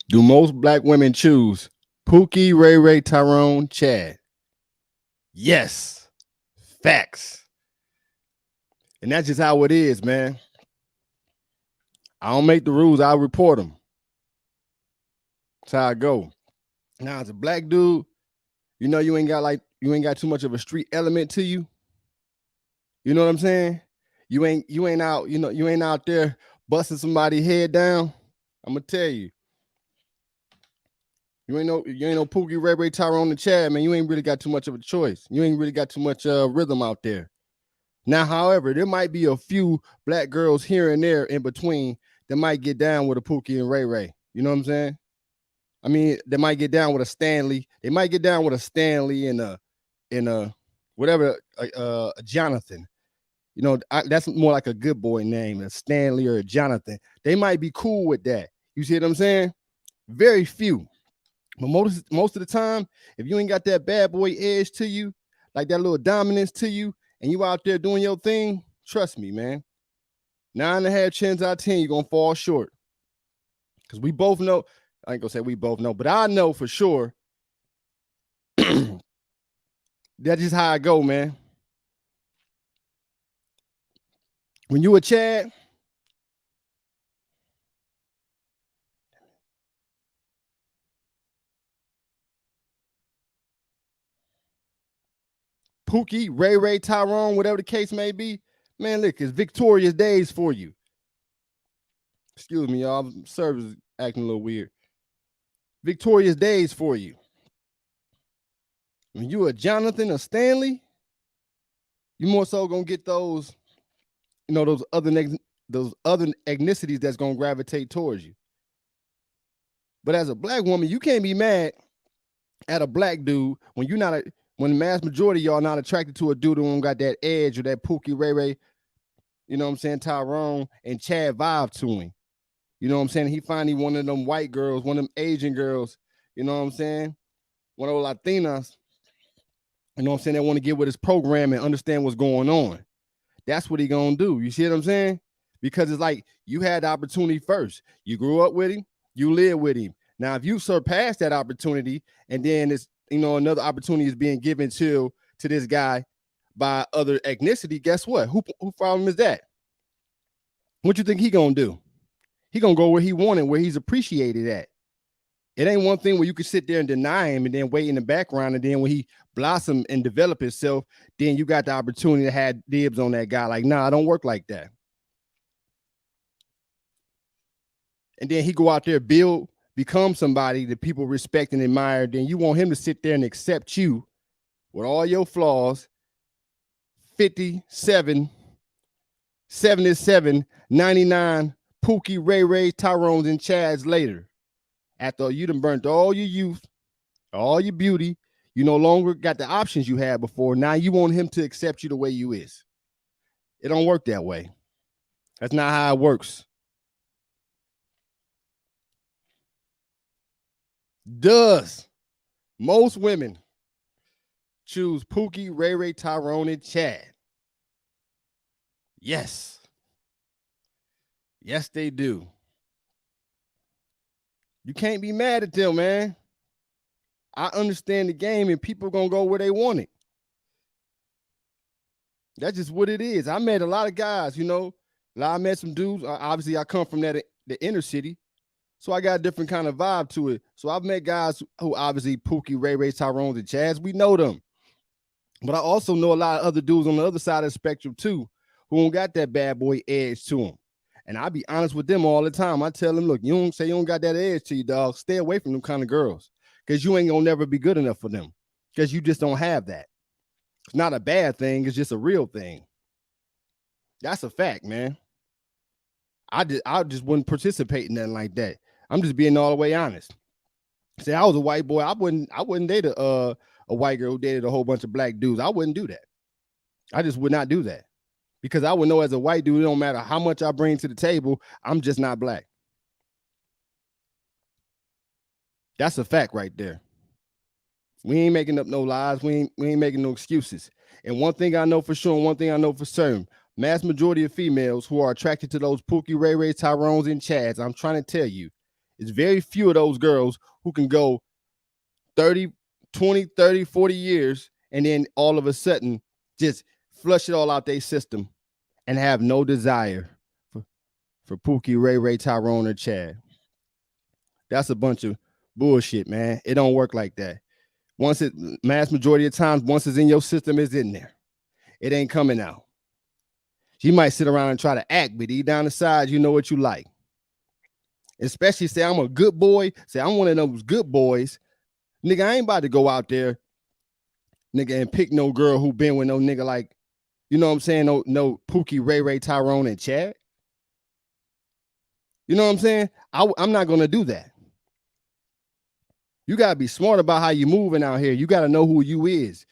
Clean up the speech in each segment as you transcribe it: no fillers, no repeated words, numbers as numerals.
Do most black women choose Pookie, Ray Ray, Tyrone, Chad? Yes. Facts. And that's just how it is, man. I don't make the rules, I report them. That's how I go. Now, as a black dude, you ain't got too much of a street element to you. You know what I'm saying? You ain't out, you ain't out there busting somebody's head down. I'm gonna tell you. You ain't no Pookie, Ray Ray, Tyrone, and Chad, man. You ain't really got too much of a choice. You ain't really got too much rhythm out there. Now, however, there might be a few black girls here and there in between that might get down with a Pookie and Ray Ray. You know what I'm saying? I mean, they might get down with a Stanley. They might get down with a Stanley and a whatever a Jonathan. That's more like a good boy name, a Stanley or a Jonathan. They might be cool with that. You see what I'm saying? Very few. But most of the time, if you ain't got that bad boy edge to you, like that little dominance to you, and you out there doing your thing, trust me, man. 9.5 chins out of 10, you're gonna fall short. Because we both know, I ain't gonna say we both know, but I know for sure that's just how I go, man. When you a Chad, Pookie, Ray Ray, Tyrone, whatever the case may be, man, look, it's victorious days for you. Excuse me, y'all. Service is acting a little weird. Victorious days for you. When you a Jonathan or Stanley, you more so gonna get those, those other ethnicities that's gonna gravitate towards you. But as a black woman, you can't be mad at a black dude when when the mass majority of y'all not attracted to a dude who don't got that edge or that Pookie, Ray Ray, you know what I'm saying, Tyrone and Chad vibe to him. You know what I'm saying? He finally one of them white girls, one of them Asian girls, you know what I'm saying? One of those Latinas, you know what I'm saying, that want to get with his program and understand what's going on. That's what he gonna do. You see what I'm saying? Because it's like you had the opportunity first. You grew up with him, you live with him. Now, if you surpass that opportunity and then it's, another opportunity is being given to this guy by other ethnicity, guess what? Who problem is that? What you think he gonna do? He gonna go where he wanted, where he's appreciated at. It ain't one thing where you can sit there and deny him and then wait in the background, and then when he blossom and develop himself, then you got the opportunity to have dibs on that guy. Like, nah, I don't work like that. And then he go out there, become somebody that people respect and admire. Then you want him to sit there and accept you with all your flaws. 57, 77, 99 Pookie, Ray Ray, Tyrone's, and Chads later. After you done burnt all your youth, all your beauty, you no longer got the options you had before. Now you want him to accept you the way you is. It don't work that way. That's not how it works. Does most women choose Pookie, Ray Ray, Tyrone, and Chad? Yes. Yes, they do. You can't be mad at them, man. I understand the game and people are going to go where they want it. That's just what it is. I met a lot of guys, I met some dudes. Obviously, I come from the inner city. So I got a different kind of vibe to it. So I've met guys who obviously Pookie, Ray Ray, Tyrone, and Chads. We know them. But I also know a lot of other dudes on the other side of the spectrum too, who don't got that bad boy edge to them. And I be honest with them all the time. I tell them, look, you don't say you don't got that edge to you, dog. Stay away from them kind of girls. Because you ain't gonna never be good enough for them. Because you just don't have that. It's not a bad thing, it's just a real thing. That's a fact, man. I just wouldn't participate in nothing like that. I'm just being all the way honest. Say I was a white boy, I wouldn't date a white girl who dated a whole bunch of black dudes. I wouldn't do that. I just would not do that. Because I would know as a white dude, it don't matter how much I bring to the table, I'm just not black. That's a fact right there. We ain't making up no lies. We ain't making no excuses. And one thing I know for sure, and one thing I know for certain, mass majority of females who are attracted to those Pookie, Ray Ray, Tyrones, and Chads, I'm trying to tell you, It's very few of those girls who can go 30, 20, 30, 40 years and then all of a sudden just flush it all out their system and have no desire for Pookie, Ray Ray, Tyrone, or Chad. That's a bunch of bullshit, man. It don't work like that. Once it, mass majority of times, once it's in your system, it's in there. It ain't coming out. You might sit around and try to act, but deep down the side, you know what you like. Especially say I'm a good boy. Say I'm one of those good boys. Nigga, I ain't about to go out there, nigga, and pick no girl who been with no nigga like, you know what I'm saying? No Pookie, Ray Ray, Tyrone, and Chad. You know what I'm saying? I'm not gonna do that. You gotta be smart about how you moving out here. You gotta know who you is.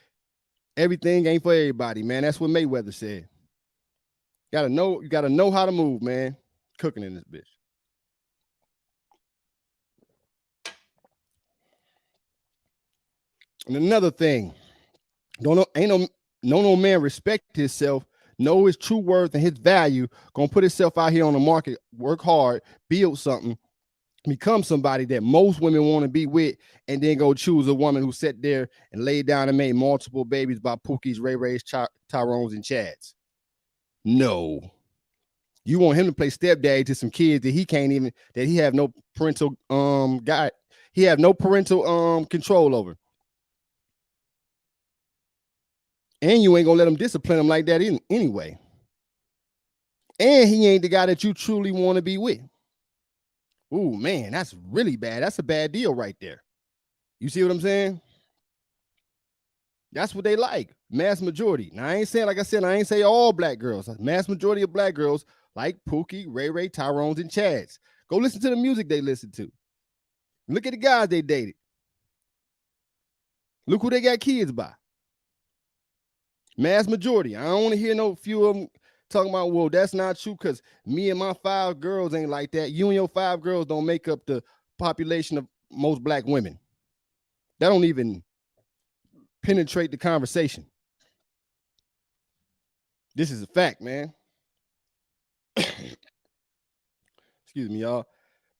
Everything ain't for everybody, man. That's what Mayweather said. You gotta know how to move, man. Cooking in this bitch. And another thing, ain't no man respect himself, know his true worth and his value, gonna put himself out here on the market, work hard, build something, become somebody that most women want to be with, and then go choose a woman who sat there and laid down and made multiple babies by Pookies, Ray Rays, Tyrones, and Chads. No. You want him to play stepdaddy to some kids that he have no parental he have no parental control over. And you ain't gonna let him discipline him like that anyway. And he ain't the guy that you truly want to be with. Ooh, man, that's really bad. That's a bad deal right there. You see what I'm saying? That's what they like. Mass majority. Now, I ain't saying, like I said, I ain't say all black girls. Mass majority of black girls like Pookie, Ray Ray, Tyrones, and Chads. Go listen to the music they listen to. Look at the guys they dated. Look who they got kids by. Mass majority. I don't want to hear no few of them talking about, well, that's not true because me and my 5 girls ain't like that. You and your 5 girls don't make up the population of most black women. That don't even penetrate the conversation. This is a fact, man. Excuse me, y'all.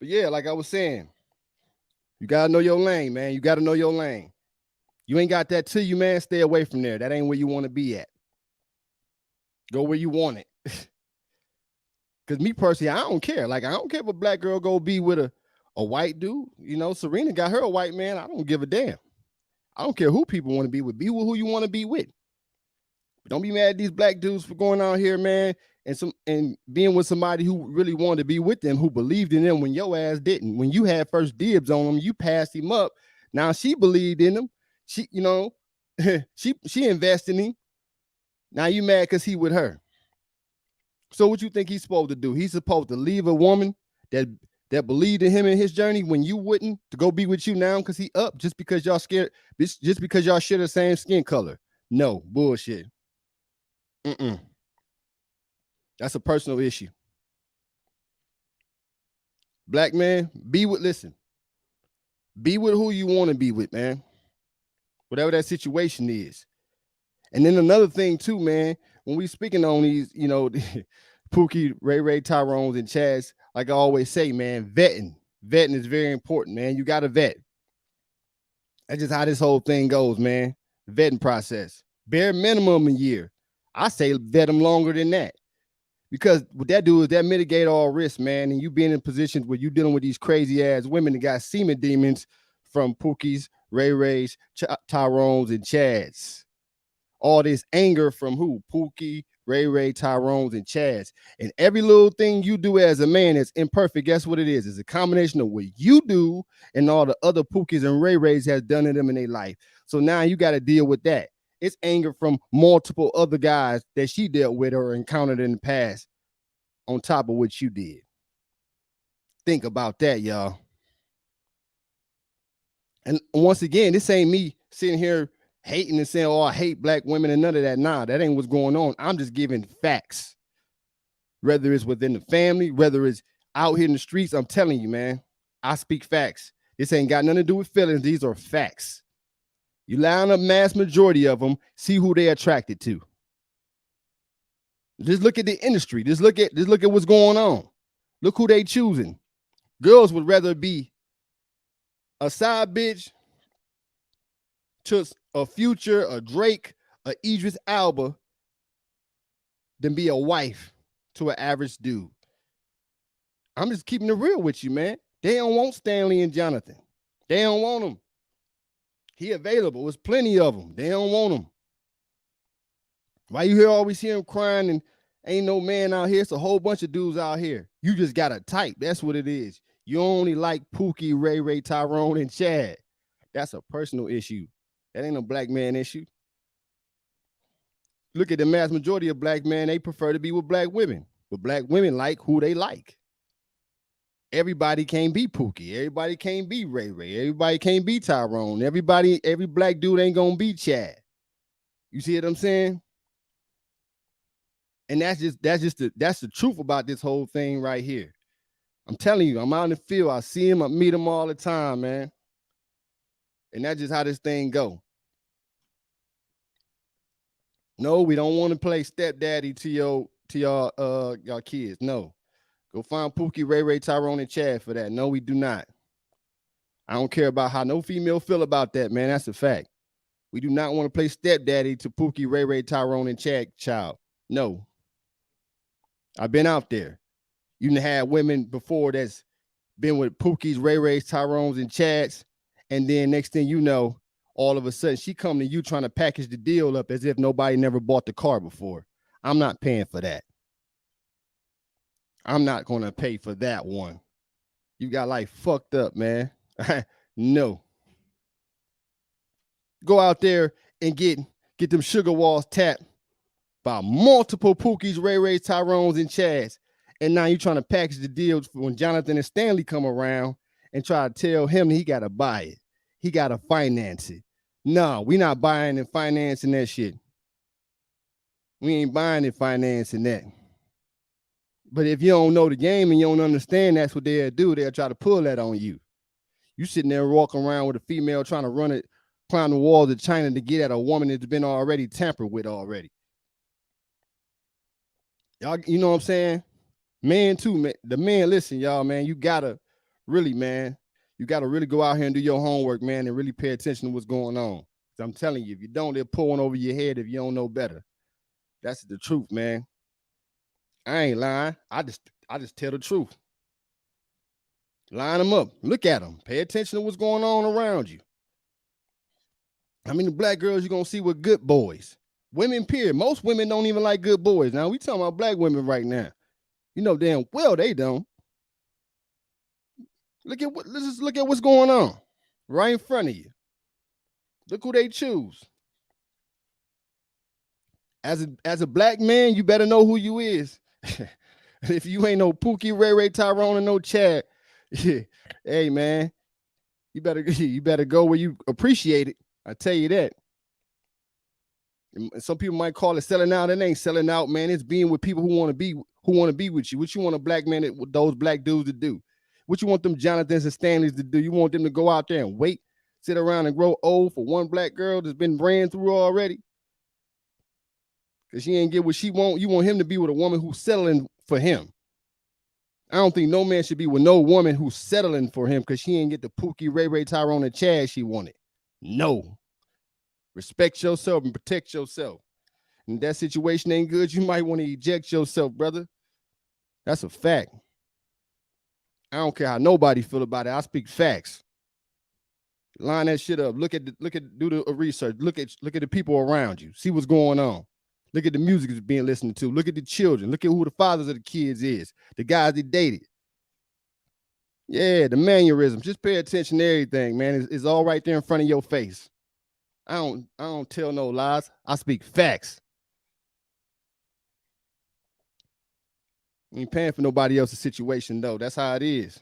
But yeah, like I was saying, you got to know your lane, man. You got to know your lane. You ain't got that to you, man. Stay away from there. That ain't where you want to be at. Go where you want it. Because me personally, I don't care. Like, I don't care if a black girl go be with a white dude. You know, Serena got her a white man. I don't give a damn. I don't care who people want to be with. Be with who you want to be with. But don't be mad at these black dudes for going out here, man, and being with somebody who really wanted to be with them, who believed in them when your ass didn't. When you had first dibs on them, you passed him up. Now she believed in him. She, you know, she invested in him. Now you mad because he with her. So what you think he's supposed to do? He's supposed to leave a woman that believed in him in his journey when you wouldn't, to go be with you now because he up just because y'all scared, just because y'all share the same skin color. No, bullshit. That's a personal issue. Black man, be with who you want to be with, man. Whatever that situation is. And then another thing too, man, when we speaking on these, you know, Pookie, Ray Ray, Tyrones, and Chads, like I always say, man, vetting is very important, man. You got to vet. That's just how this whole thing goes, man. The vetting process. Bare minimum a year. I say vet them longer than that. Because what that do is that mitigate all risk, man. And you being in positions where you dealing with these crazy ass women that got semen demons from Pookies, Ray Rays, Tyrones, and Chads. All this anger from who? Pookie, Ray Ray, Tyrones, and Chads. And every little thing you do as a man that's imperfect, guess what it is? It's a combination of what you do and all the other Pookies and Ray Rays has done to them in their life. So now you got to deal with that. It's anger from multiple other guys that she dealt with or encountered in the past on top of what you did. Think about that, y'all. And once again, this ain't me sitting here hating and saying, oh, I hate black women and none of that. Nah, that ain't what's going on. I'm just giving facts. Whether it's within the family, whether it's out here in the streets, I'm telling you, man, I speak facts. This ain't got nothing to do with feelings. These are facts. You line up mass majority of them, see who they're attracted to. Just look at the industry. Just look at what's going on. Look who they choosing. Girls would rather be a side bitch to a Future, a Drake, a Idris Elba than be a wife to an average dude. I'm just keeping it real with you, man. They don't want Stanley and Jonathan. They don't want him. He available. There's plenty of them. They don't want him. Why you always hear him crying and ain't no man out here? It's a whole bunch of dudes out here. You just got a type. That's what it is. You only like Pookie, Ray, Tyrone, and Chad. That's a personal issue. That ain't a black man issue. Look at the mass majority of black men. They prefer to be with black women. But black women like who they like. Everybody can't be Pookie. Everybody can't be Ray. Everybody can't be Tyrone. Every black dude ain't gonna be Chad. You see what I'm saying? And that's the truth about this whole thing right here. I'm telling you, I'm out in the field. I see him, I meet him all the time, man. And that's just how this thing go. No, we don't want to play stepdaddy to y'all kids. No. Go find Pookie, Ray, Tyrone, and Chad for that. No, we do not. I don't care about how no female feel about that, man. That's a fact. We do not want to play stepdaddy to Pookie, Ray, Tyrone, and Chad child. No. I've been out there. You done had women before that's been with Pookie's, Ray's, Tyrone's, and Chad's, and then next thing you know, all of a sudden she come to you trying to package the deal up as if nobody never bought the car before. I'm not paying for that. I'm not going to pay for that one. You got like fucked up, man. No. Go out there and get them sugar walls tapped by multiple Pookies, Ray's, Tyrone's, and Chad's. And now you're trying to package the deals when Jonathan and Stanley come around and try to tell him he got to buy it. He got to finance it. No, we not buying and financing that shit. We ain't buying and financing that. But if you don't know the game and you don't understand, that's what they'll do. They'll try to pull that on you. You sitting there walking around with a female trying to climb the walls of China to get at a woman that's been already tampered with already. Y'all, you know what I'm saying? Man, too, man. The man, listen, y'all, man, you gotta really go out here and do your homework, man, and really pay attention to what's going on. I'm telling you, if you don't, they're pulling over your head if you don't know better. That's the truth, man. I ain't lying. I just tell the truth. Line them up. Look at them. Pay attention to what's going on around you. I mean, the black girls you're going to see with good boys. Women, period. Most women don't even like good boys. Now, we talking about black women right now. You know damn well they don't. Let's just look at what's going on right in front of you. Look who they choose. As a black man, you better know who you is. If you ain't no Pookie, Ray, Tyrone, and no Chad, hey man, you better go where you appreciate it. I tell you that. And some people might call it selling out. It ain't selling out, man. It's being with people who want to be with you. What you want a black man with those black dudes to do? What you want them Jonathans and Stanleys to do? You want them to go out there and wait, sit around and grow old for one black girl that's been ran through already? Because she ain't get what she want. You want him to be with a woman who's settling for him. I don't think no man should be with no woman who's settling for him because she ain't get the Pookie, Ray, Tyrone, and Chad she wanted. No. Respect yourself and protect yourself. And if that situation ain't good, you might want to eject yourself, brother. That's a fact. I don't care how nobody feel about it. I speak facts. Line that shit up. Do the research. Look at the people around you. See what's going on. Look at the music that's being listened to. Look at the children. Look at who the fathers of the kids is. The guys they dated. Yeah, the mannerisms. Just pay attention to everything, man. It's all right there in front of your face. I don't tell no lies. I speak facts. You ain't paying for nobody else's situation, though. That's how it is.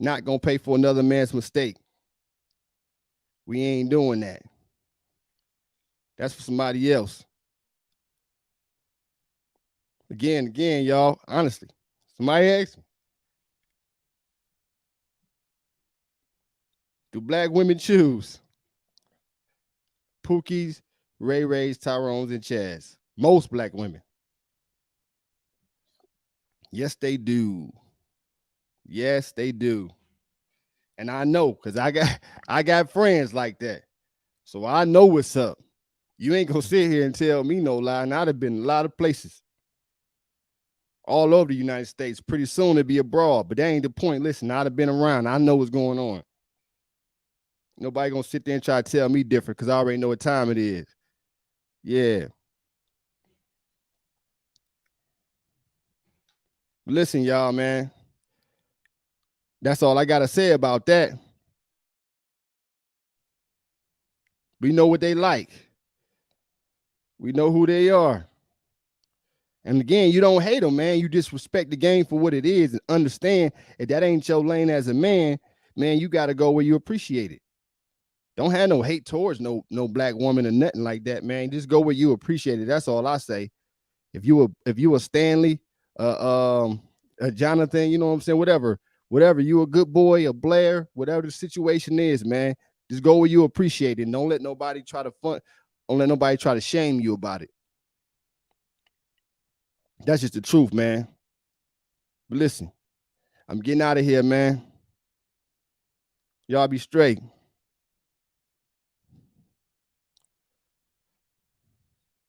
Not gonna pay for another man's mistake. We ain't doing that. That's for somebody else. Again, y'all, honestly. Somebody asked me, do black women choose Pookies, Ray's, Tyrone's, and Chaz? Most black women. Yes, they do. Yes, they do. And I know because I got friends like that. So I know what's up. You ain't gonna sit here and tell me no lie. And I'd have been a lot of places all over the United States. Pretty soon it'd be abroad, but that ain't the point. Listen, I'd have been around. I know what's going on. Nobody gonna sit there and try to tell me different because I already know what time it is. Yeah. Listen, y'all, man. That's all I gotta say about that. We know what they like. We know who they are. And again, you don't hate them, man. You just respect the game for what it is and understand if that ain't your lane as a man, man, you got to go where you appreciate it. Don't have no hate towards no black woman or nothing like that, man. Just go where you appreciate it. That's all I say. If you a Stanley, a Jonathan, you know what I'm saying, whatever, you a good boy, a Blair, whatever the situation is, man, just go where you appreciate it. And don't let nobody try to shame you about it. That's just the truth, man. But listen, I'm getting out of here, man. Y'all be straight.